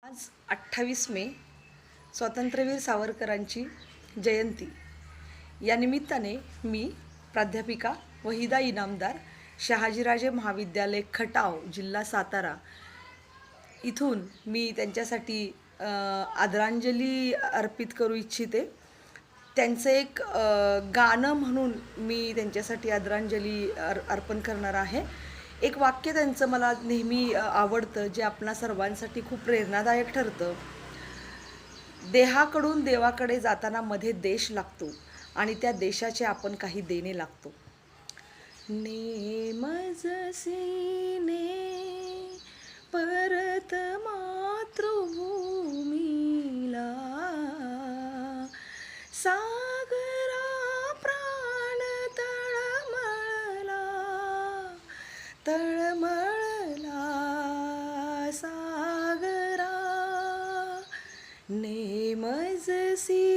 आज 28 मे स्वातंत्र्यवीर सावरकरांची जयंती. या निमित्ताने मी प्राध्यापिका वहिदा इनामदार, शहाजीराजे महाविद्यालय खटाव, जिल्हा सातारा इथून मी त्यांच्यासाठी आदरांजली अर्पित करू इच्छिते. त्यांचं एक गाणं म्हणून मी त्यांच्यासाठी आदरांजली अर्पण करणार आहे. एक वाक्य त्यांचं मला नेहमी आवडतं, जे आपणा सर्वांसाठी खूप प्रेरणादायक ठरतं. देहाकडून देवाकडे जाताना मध्ये देश लागतो आणि त्या देशाचे आपण काही देणे लागतो. नेमजसीने परत मातृभूमीला, सागरा प्राण तळमळला, तळमळला सागरा. नेमजसी